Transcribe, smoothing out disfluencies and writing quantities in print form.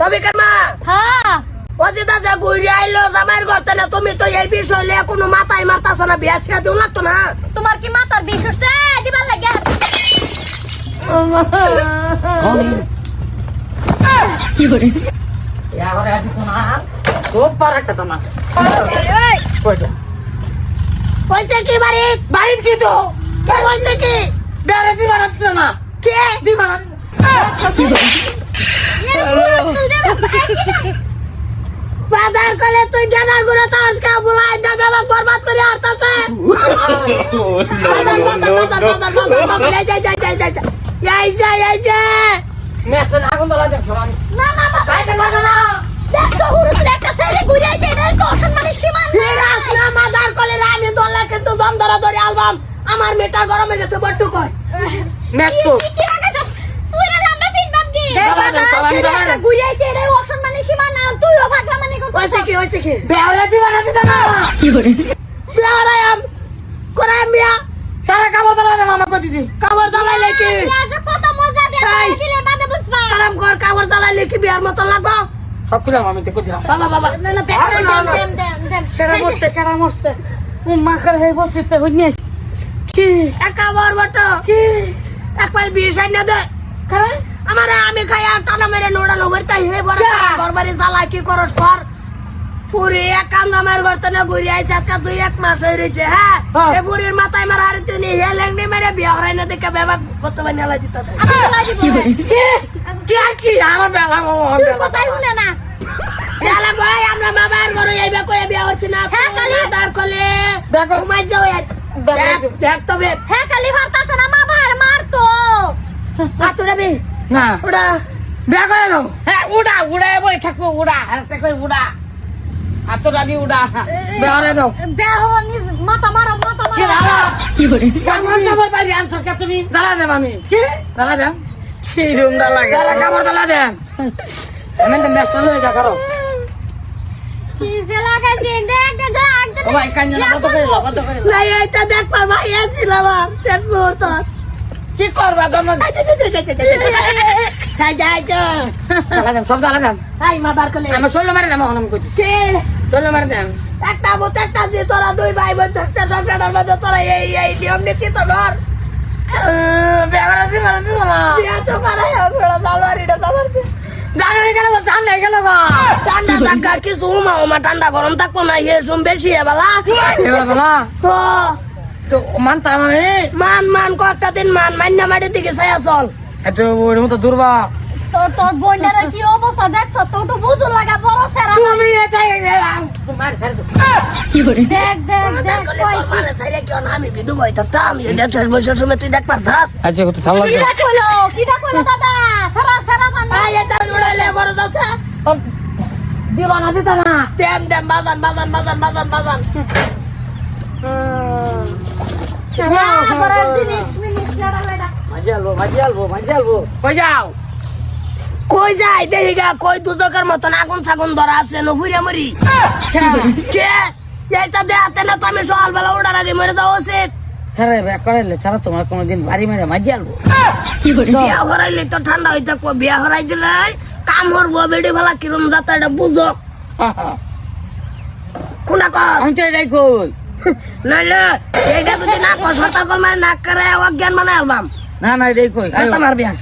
অবিকার মা হ্যাঁ অজিতা যে ঘুরে আইলো জামাইয়ের ঘরতে না তুমি তো এই বিষয় নিয়ে কোনো মাথায় মারতাছ না বিয়া ছিয়া দিও লাগতো না তোমার কি মাথার বিষ উঠছে দিবার লাগে কি করে এবারে আসি তো না খুব পারা কথা না কইটা কইছে কি বাড়ি বাইরে কি তো কে কইছে কি বেরে দি বানাচ্ছে না কে দি বানা বাজার করে তুই জানার গুলো তার কা বুলাই দা বাবা বরবাদ করে আরতাছে এই যে মেসন আগুন দলা দেখছো আমি না না বাইরে লাগো না দেখো হুরুন একটা ছেলে ঘুরে আইছে এর তো অসম্মানের সীমা ফিরাস না মাদার কলে আমি দলে কিন্তু দম ধরা ধরে আলবাম আমার মেটার গরমে গেছে বট্টু কয় মেসকো কি লাগাছস তুই না আমরা ফিডব্যাক দি সালাম ঘুরে আইছে এর অসম্মানের সীমা না তুইও ভাগলা মানে হইছে কি বেরে দি বানাচ্ছে না কি করে বিয়ারাম করাম বিয়া সারা কাপড় দলা দে মামা কইছি কাবর জ্বালাইলে কি আজ কত মজা বিয়া এই। দিলে বাদে বুঝবা কারাম কর কাবর জ্বালাইলে কি বিয়ার মতো লাগবো সব কিছু আমি তো কইছিলাম বাবা বাবা না না দেম কেরা মরছে উম্মা করে হে বসতে হইনি কি একাবার বটো কি একবার বিয়ে সাইন না দে কারণ আমারে আমি খাই আর টানা মেরে নোড়ানো বইতাই হে বড় ঘরবাড়ি জ্বালা কি করস কর পুরি এক কাঙ্গামের ঘরতে না ঘুরে আইছে আজকে 2-1 মাস হয়ে রয়েছে হ্যাঁ হ্যাঁ। এ বুড়ির মাথায় মার হারে তিনি হে লেগনি মেরে বিয়া হরাই না দেখে বেবা কত বানি আলাই দিতাছে কি কি আমার বেলা তুই কথাই শুনে না জালা ভাই আমরা বাবার ঘরে আইবা কই বিয়া হচ্ছে না হ্যাঁ, কালি। দাদার কোলে দেখো। ঘুমাই যাও দেখ তবে হ্যাঁ খালি ভারতাছ না মা ভার মারতো আতুরাবি না ওটা বিয়া করে নাও হ্যাঁ উড়া উড়াই বই থাকবো উড়া হাতে কই উড়া হাত রাবি উড়া বিয়া করে নাও বেহনি মাথা মারো কি দাদা কি করে কামড় কামড় পাই আনছো কে তুমি দালা দেব আমি কি দালা দেব কি রুম দালা দালা কামড় দালা দেব আমি তো ব্যস্ত হয়ে যা করো কি যে লাগাইছে দেখ দেখ ও ভাই কান্না কত করে কত করে নাই এটা দেখ পার ভাই আছিল আমার শেষ মুহূর্ত কি করবা তুমি খাই যাই তো দালা দেব সব দালা দেব হাই মাদার কোলে আমি চলো মারে দেব হনম কইছি কে চলো মারে দেব একটা মত একটা যে তোরা দুই ভাই বোন থাকতে সংসারের মধ্যে তোরা এই নিয়ম নীতি তো ধর বিয়া করে দি মারে দি না বিয়া তো করাই হবে জানুয়ারিটা তোমার জানো কেন ঠান্ডা গেল গো ঠান্ডা থাকা কিছু উমা ঠান্ডা গরম থাকবো না ইয়ে সুম বেশি বালা এবার বলা তো তো মানতা মানে মান কয়েকটা দিন মান্না মাটির দিকে ছায়া চল এত ওর মতো দুর্বা তো তোর বোনটার কি অবস্থা দেখছ তো একটু বুঝু লাগা বড় সেরা তুমি এটাই মার ফের কি করে দেখ দেখ দেখ কই মানে সাইরে কেউ না আমি বিদু ভাই থাকতাম এটা 6 বছর সময় তুই দেখ পারছাস আচ্ছা কত সামলা কিটা কইলো দাদা সারা সারা মানে আই এটা উড়াইলে বড় যাচ্ছে দিবানা দিতা না দেম বাজান বড় জিনিস মিনিস লড়া লড়া মাঝালবো কই যাও কই যাই দেখিগা কই দুজকের মতন আগুন সাগুন ধরা আছে নুপুরিয়া মরি কে এটা দেখাতে না তো আমি সকালবেলা উঠার আগে মরে যাওয়া উচিত স্যার ব্যাক করাইলে ছাড়া তোমার কোনোদিন বাড়ি মেরে মাঝালবো কি করে বিয়া হরাইলে তো ঠান্ডা হইতে বিয়া হরাই দিলে কাম হরবো বেডি ভালা কিরম যাতা এটা বুঝো কোনা কর আমি তো এটাই কই নাইলে এইটা যদি না কর সতা কর মানে নাক করে অজ্ঞান মানে আলবাম না না এটাই কই তোমার বিয়া